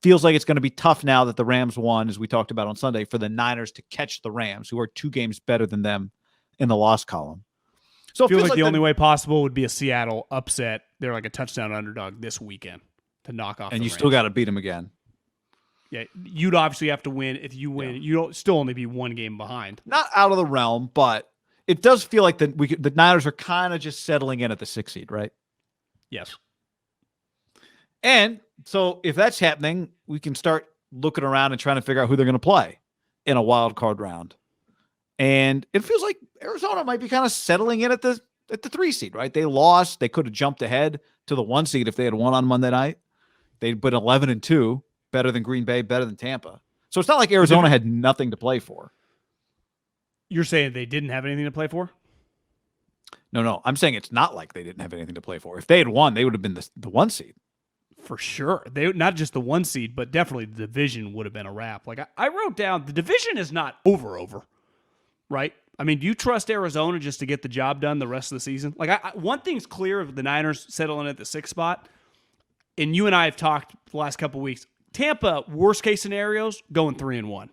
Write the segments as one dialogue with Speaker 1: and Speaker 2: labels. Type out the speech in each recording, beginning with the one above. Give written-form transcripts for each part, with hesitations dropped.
Speaker 1: feels like it's going to be tough now that the Rams won, as we talked about on Sunday, for the Niners to catch the Rams, who are 2 games better than them in the loss column. So
Speaker 2: it feels like the only way possible would be a Seattle upset. They're like a touchdown underdog this weekend to knock off.
Speaker 1: And you
Speaker 2: Rams.
Speaker 1: still got to beat them again.
Speaker 2: Yeah, you'd obviously have to win. If you win, you don't still only be 1 game behind.
Speaker 1: Not out of the realm, but it does feel like the Niners are kind of just settling in at the 6th seed, right?
Speaker 2: Yes.
Speaker 1: And so if that's happening, we can start looking around and trying to figure out who they're going to play in a wild card round. And it feels like Arizona might be kind of settling in at the 3 seed, right? They lost. They could have jumped ahead to the 1 seed if they had won on Monday night. They'd been 11-2, better than Green Bay, better than Tampa. So it's not like Arizona had nothing to play for.
Speaker 2: You're saying they didn't have anything to play for?
Speaker 1: No. I'm saying it's not like they didn't have anything to play for. If they had won, they would have been the 1 seed.
Speaker 2: For sure. They not just the 1 seed, but definitely the division would have been a wrap. Like I wrote down, the division is not over, right? I mean, do you trust Arizona just to get the job done the rest of the season? Like one thing's clear of the Niners settling at the 6th spot, and you and I have talked the last couple of weeks. Tampa, worst case scenarios, going 3-1.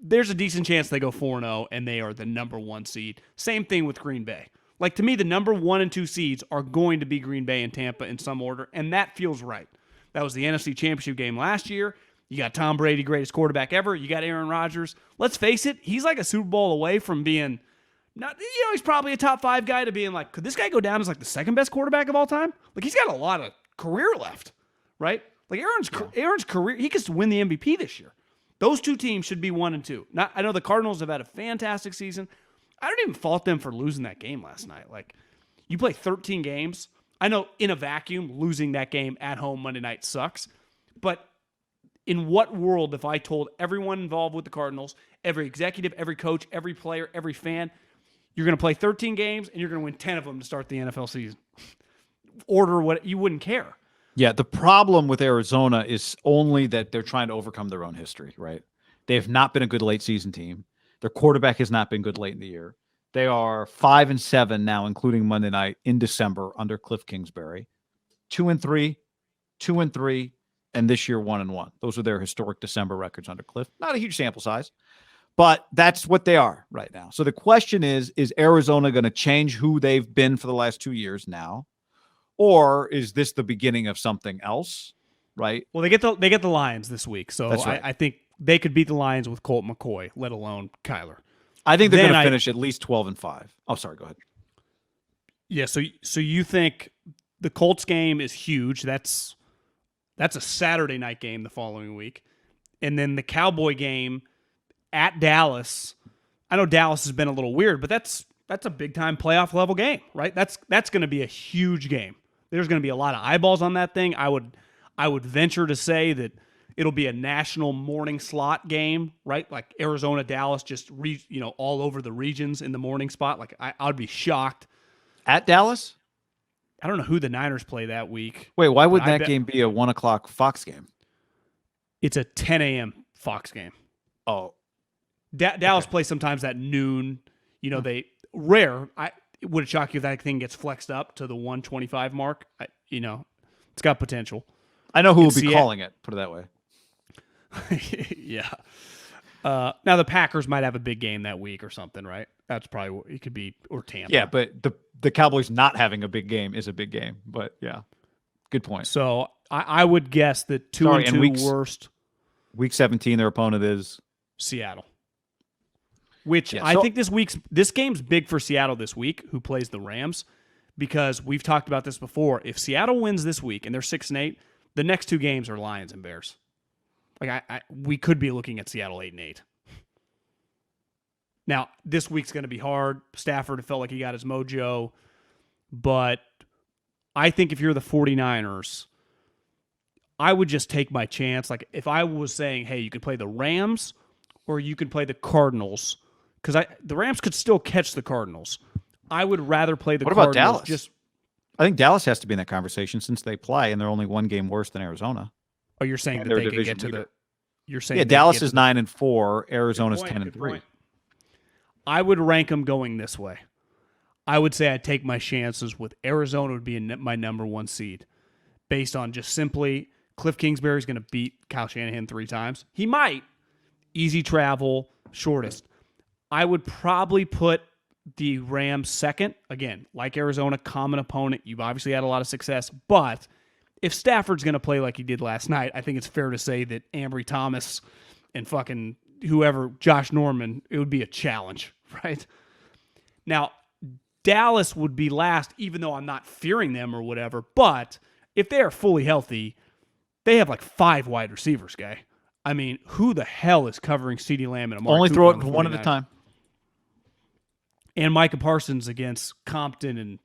Speaker 2: There's a decent chance they go 4-0, and they are the number 1 seed. Same thing with Green Bay. Like, to me, the number 1 and 2 seeds are going to be Green Bay and Tampa in some order, and that feels right. That was the NFC Championship game last year. You got Tom Brady, greatest quarterback ever. You got Aaron Rodgers. Let's face it, he's like a Super Bowl away from being not. He's probably a top 5 guy to being like, could this guy go down as like the 2nd best quarterback of all time? Like, he's got a lot of career left, right? Like Aaron's career, he could win the MVP this year. Those 2 teams should be 1 and 2. I know the Cardinals have had a fantastic season. I don't even fault them for losing that game last night. Like, you play 13 games. I know in a vacuum, losing that game at home Monday night sucks. But in what world, if I told everyone involved with the Cardinals, every executive, every coach, every player, every fan, you're going to play 13 games and you're going to win 10 of them to start the NFL season? Order what you wouldn't care.
Speaker 1: Yeah, the problem with Arizona is only that they're trying to overcome their own history, right? They have not been a good late season team. Their quarterback has not been good late in the year. They are 5-7 now, including Monday night in December under Cliff Kingsbury. 2-3, 2-3, and this year 1-1. Those are their historic December records under Cliff. Not a huge sample size, but that's what they are right now. So the question is Arizona going to change who they've been for the last 2 years now? Or is this the beginning of something else, right?
Speaker 2: Well, they get the Lions this week, so right. I think they could beat the Lions with Colt McCoy, let alone Kyler.
Speaker 1: I think they're going to finish at least 12-5. Oh, sorry, go ahead.
Speaker 2: Yeah, so you think the Colts game is huge. That's a Saturday night game the following week. And then the Cowboy game at Dallas. I know Dallas has been a little weird, but that's a big-time playoff level game, right? That's going to be a huge game. There's going to be a lot of eyeballs on that thing. I would venture to say that it'll be a national morning slot game, right? Like Arizona, Dallas, just all over the regions in the morning spot. Like I'd be shocked.
Speaker 1: At Dallas?
Speaker 2: I don't know who the Niners play that week.
Speaker 1: Wait, why would that game be a 1:00 Fox game?
Speaker 2: It's a 10 a.m. Fox game.
Speaker 1: Oh,
Speaker 2: Dallas plays sometimes at noon. They rare. It would shock you if that thing gets flexed up to the 1:25 mark. It's got potential.
Speaker 1: I know who will be calling it. Put it that way.
Speaker 2: Yeah. Now the Packers might have a big game that week or something, right? That's probably what it could be, or Tampa.
Speaker 1: Yeah, but the Cowboys not having a big game is a big game. But yeah, good point.
Speaker 2: So I would guess that 2-2 worst.
Speaker 1: Week 17, their opponent is
Speaker 2: Seattle. Which I think this game's big for Seattle this week, who plays the Rams, because we've talked about this before. If Seattle wins this week and they're 6-8, the next 2 games are Lions and Bears. Like we could be looking at Seattle 8-8. Now, this week's going to be hard. Stafford felt like he got his mojo, but I think if you're the 49ers, I would just take my chance. Like if I was saying, hey, you could play the Rams or you could play the Cardinals, because the Rams could still catch the Cardinals. I would rather play the Cardinals. What about
Speaker 1: Dallas? I think Dallas has to be in that conversation since they play and they're only 1 game worse than Arizona.
Speaker 2: Oh, you're saying that they can get to the? You're saying
Speaker 1: Dallas is 9-4, Arizona's 10-3.
Speaker 2: I would rank them going this way. I would say I'd take my chances with Arizona would be my number 1 seed, based on just simply Cliff Kingsbury's going to beat Kyle Shanahan 3 times. He might. Easy travel, shortest. I would probably put the Rams second. Again, like Arizona, common opponent. You've obviously had a lot of success. But if Stafford's going to play like he did last night, I think it's fair to say that Ambry Thomas and fucking whoever, Josh Norman, it would be a challenge, right? Now, Dallas would be last, even though I'm not fearing them or whatever. But if they are fully healthy, they have like 5 wide receivers, guy. I mean, who the hell is covering CeeDee Lamb and Amari
Speaker 1: Only
Speaker 2: Cooper
Speaker 1: throw
Speaker 2: on
Speaker 1: it
Speaker 2: the
Speaker 1: one at a
Speaker 2: 49ers?
Speaker 1: time.
Speaker 2: And Micah Parsons against Compton and,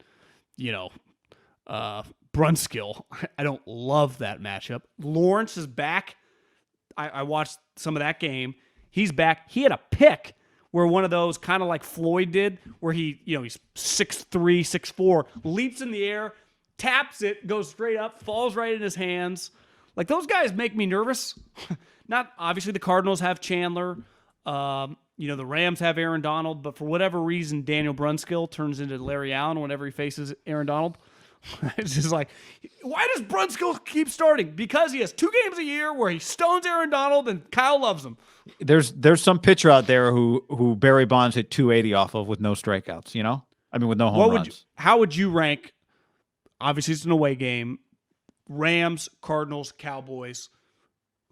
Speaker 2: Brunskill. I don't love that matchup. Lawrence is back. I watched some of that game. He's back. He had a pick where one of those, kind of like Floyd did, where he's 6'3", 6'4", leaps in the air, taps it, goes straight up, falls right in his hands. Like, those guys make me nervous. Not obviously the Cardinals have Chandler. The Rams have Aaron Donald, but for whatever reason, Daniel Brunskill turns into Larry Allen whenever he faces Aaron Donald. It's just like, why does Brunskill keep starting? Because he has 2 games a year where he stones Aaron Donald and Kyle loves him.
Speaker 1: There's some pitcher out there who Barry Bonds hit 280 off of with no strikeouts, with no home runs.
Speaker 2: How would you rank, obviously it's an away game, Rams, Cardinals, Cowboys,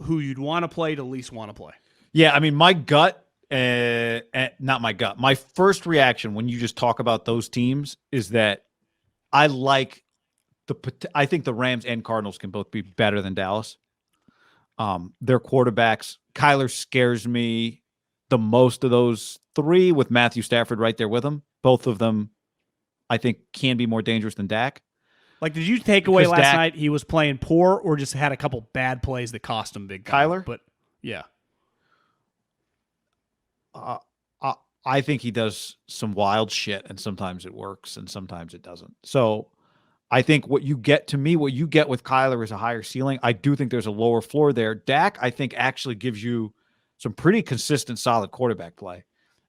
Speaker 2: who you'd want to play to least want to play?
Speaker 1: Yeah, my gut, not my gut, my first reaction when you just talk about those teams is that I think the Rams and Cardinals can both be better than Dallas. Their quarterbacks, Kyler scares me the most of those 3 with Matthew Stafford right there with him. Both of them, I think, can be more dangerous than Dak.
Speaker 2: Like, did you take away last night he was playing poor or just had a couple bad plays that cost him big time?
Speaker 1: Kyler?
Speaker 2: But, yeah.
Speaker 1: I think he does some wild shit, and sometimes it works, and sometimes it doesn't. So I think what you get with Kyler is a higher ceiling. I do think there's a lower floor there. Dak, I think, actually gives you some pretty consistent, solid quarterback play.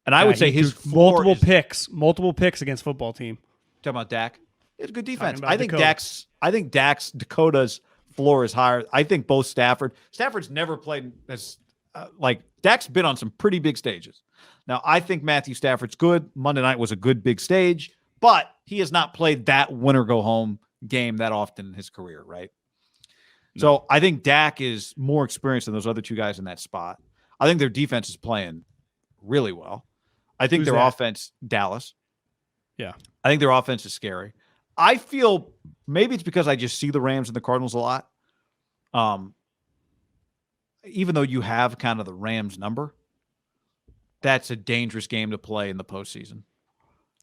Speaker 1: And I would say his floor
Speaker 2: multiple picks against football team.
Speaker 1: Talking about Dak, it's good defense.
Speaker 2: I think
Speaker 1: Dakota's floor is higher. I think both Stafford's never played as Dak's been on some pretty big stages. Now, I think Matthew Stafford's good. Monday night was a good big stage, but he has not played that win-or-go-home game that often in his career, right? No. So I think Dak is more experienced than those other 2 guys in that spot. I think their defense is playing really well. I think their offense, Dallas.
Speaker 2: Yeah.
Speaker 1: I think their offense is scary. I feel maybe it's because I just see the Rams and the Cardinals a lot. Even though you have kind of the Rams number, that's a dangerous game to play in the postseason.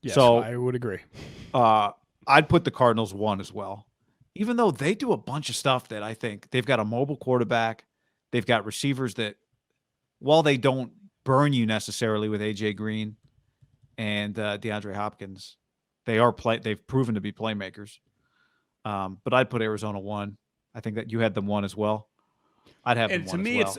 Speaker 2: Yes,
Speaker 1: so
Speaker 2: I would agree.
Speaker 1: I'd put the Cardinals 1 as well, even though they do a bunch of stuff that I think they've got a mobile quarterback. They've got receivers that, while they don't burn you necessarily with A.J. Green and DeAndre Hopkins, they've proven to be playmakers. But I'd put Arizona 1. I think that you had them 1 as well. I'd have them 1 as well. And to me, it's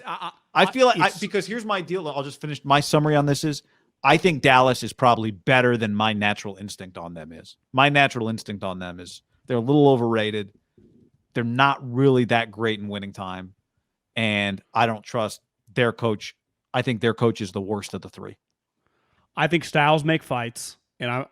Speaker 1: I feel like because here's my deal. I'll just finish my summary on this is I think Dallas is probably better than my natural instinct on them is. My natural instinct on them is they're a little overrated. They're not really that great in winning time. And I don't trust their coach. I think their coach is the worst of the 3.
Speaker 2: I think styles make fights. And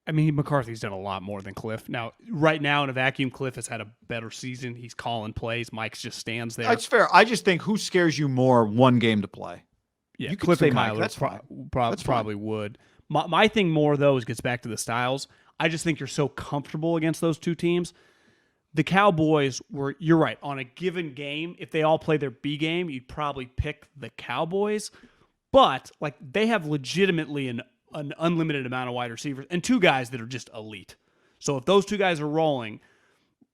Speaker 2: McCarthy's done a lot more than Cliff. Now, right now in a vacuum, Cliff has had a better season. He's calling plays. Mike's just stands there.
Speaker 1: That's fair. I just think who scares you more 1 game to play?
Speaker 2: Yeah,
Speaker 1: you
Speaker 2: Cliff and
Speaker 1: Mike.
Speaker 2: Kyler
Speaker 1: That's
Speaker 2: probably would. My thing more, though, is gets back to the styles. I just think you're so comfortable against those 2 teams. The Cowboys you're right, on a given game, if they all play their B game, you'd probably pick the Cowboys. But they have legitimately an unlimited amount of wide receivers and 2 guys that are just elite. So if those 2 guys are rolling,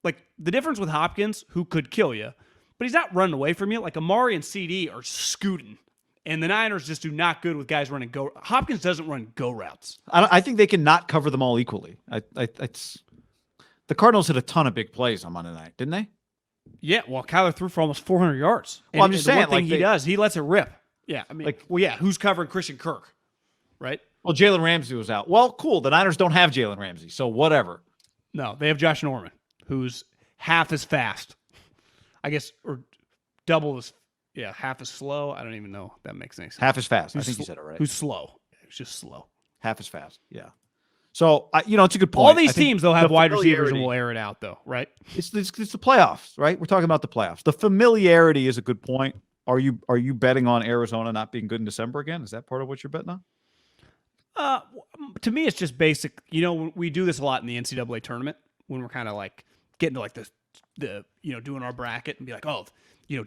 Speaker 2: the difference with Hopkins, who could kill you, but he's not running away from you. Amari and CD are scooting. And the Niners just do not good with guys running go. Hopkins doesn't run go routes.
Speaker 1: I think they can not cover them all equally. The Cardinals hit a ton of big plays on Monday night, didn't they?
Speaker 2: Yeah, well, Kyler threw for almost 400 yards.
Speaker 1: Well, I'm just saying,
Speaker 2: one thing he does, he lets it rip. Yeah, who's covering Christian Kirk, right?
Speaker 1: Well, Jalen Ramsey was out. Well, cool. The Niners don't have Jalen Ramsey, so whatever.
Speaker 2: No, they have Josh Norman, who's half as fast, I guess, or double as, half as slow. I don't even know if that makes any sense.
Speaker 1: Half as fast.
Speaker 2: Who's
Speaker 1: I think you said it right.
Speaker 2: Who's slow? It's just slow.
Speaker 1: Half as fast. Yeah. So, it's a good point.
Speaker 2: All these teams, though, have wide receivers and will air it out, though, right?
Speaker 1: It's the playoffs, right? We're talking about the playoffs. The familiarity is a good point. Are you betting on Arizona not being good in December again? Is that part of what you're betting on?
Speaker 2: To me, it's just basic. We do this a lot in the NCAA tournament when we're kind of like getting to like the doing our bracket and be like, oh,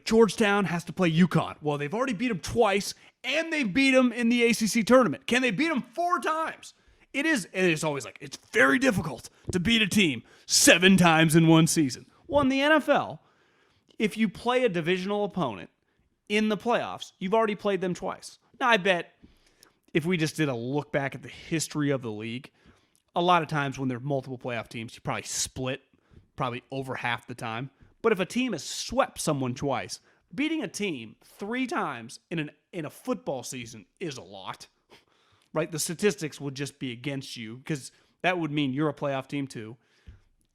Speaker 2: Georgetown has to play UConn. Well, they've already beat them twice, and they beat them in the ACC tournament. Can they beat them 4 times? It is always like, it's very difficult to beat a team 7 times in one season. Well, in the NFL, if you play a divisional opponent in the playoffs, you've already played them twice. Now, I bet if we just did a look back at the history of the league, a lot of times when there are multiple playoff teams, you probably split probably over half the time. But if a team has swept someone twice, beating a team 3 times in a football season is a lot. Right, the statistics would just be against you because that would mean you're a playoff team too,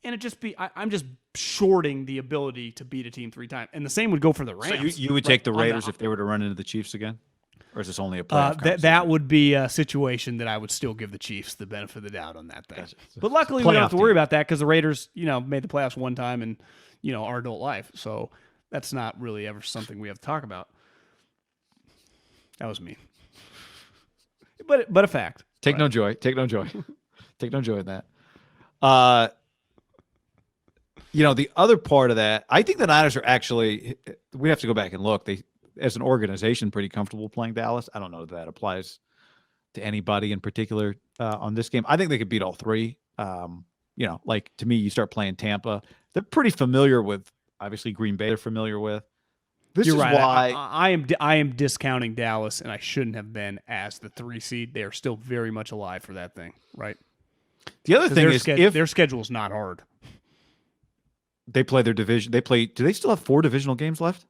Speaker 2: and it just be I'm just shorting the ability to beat a team 3 times, and the same would go for the Rams.
Speaker 1: So you would take the Raiders if they were to run into the Chiefs again, or is this only a playoff?
Speaker 2: That would be a situation that I would still give the Chiefs the benefit of the doubt on that thing. Gotcha. But luckily we don't have to worry about that because the Raiders, made the playoffs 1 time in our adult life, so that's not really ever something we have to talk about. That was me. But a fact.
Speaker 1: Take no joy. Take no joy. Take no joy in that. The other part of that, I think the Niners are actually, we have to go back and look. They, as an organization, pretty comfortable playing Dallas. I don't know if that applies to anybody in particular on this game. I think they could beat all 3. Like to me, you start playing Tampa. They're pretty familiar with, obviously, Green Bay they're familiar with.
Speaker 2: You're right. Why I am discounting Dallas, and I shouldn't have been as the 3 seed. They are still very much alive for that thing, right?
Speaker 1: The other thing is
Speaker 2: their schedule is not hard.
Speaker 1: They play their division. Do they still have 4 divisional games left?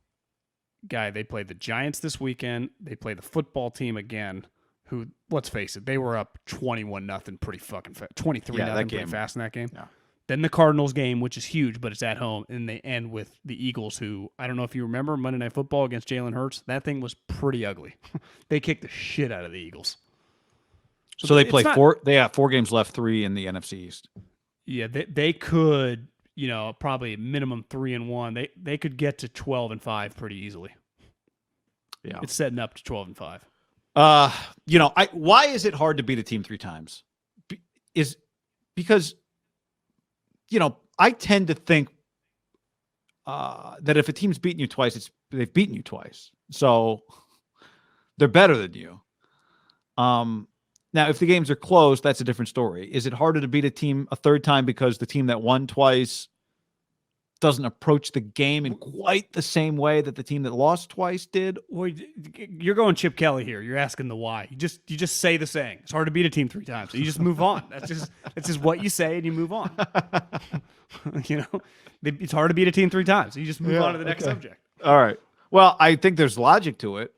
Speaker 2: They played the Giants this weekend. They play the football team again, who, let's face it, they were up 21-0 pretty fucking fast. 23-0 pretty fast in that game. Yeah. Then the Cardinals game, which is huge, but it's at home, and they end with the Eagles, who, I don't know if you remember, Monday Night Football against Jalen Hurts. That thing was pretty ugly. They kicked the shit out of the Eagles.
Speaker 1: So they play 4. They have 4 games left, 3 in the NFC East.
Speaker 2: Yeah, they could, probably minimum 3-1. They could get to 12-5 pretty easily. Yeah, it's setting up to 12-5.
Speaker 1: Why is it hard to beat a team 3 times? Because I tend to think that if a team's beaten you twice, they've beaten you twice. So they're better than you. Now, if the games are close, that's a different story. Is it harder to beat a team a 3rd time because the team that won twice doesn't approach the game in quite the same way that the team that lost twice did?
Speaker 2: Well, you're going Chip Kelly here. You're asking the why. You just say the saying. It's hard to beat a team 3 times. So you just move on. That's just what you say, and you move on. It's hard to beat a team 3 times. So you just move on to the next subject.
Speaker 1: All right. Well, I think there's logic to it.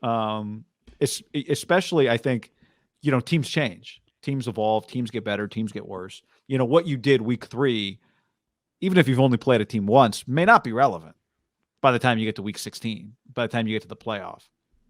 Speaker 1: Especially, I think, teams change, teams evolve, teams get better, teams get worse. What you did week 3, even if you've only played a team once, may not be relevant by the time you get to week 16, by the time you get to the playoff.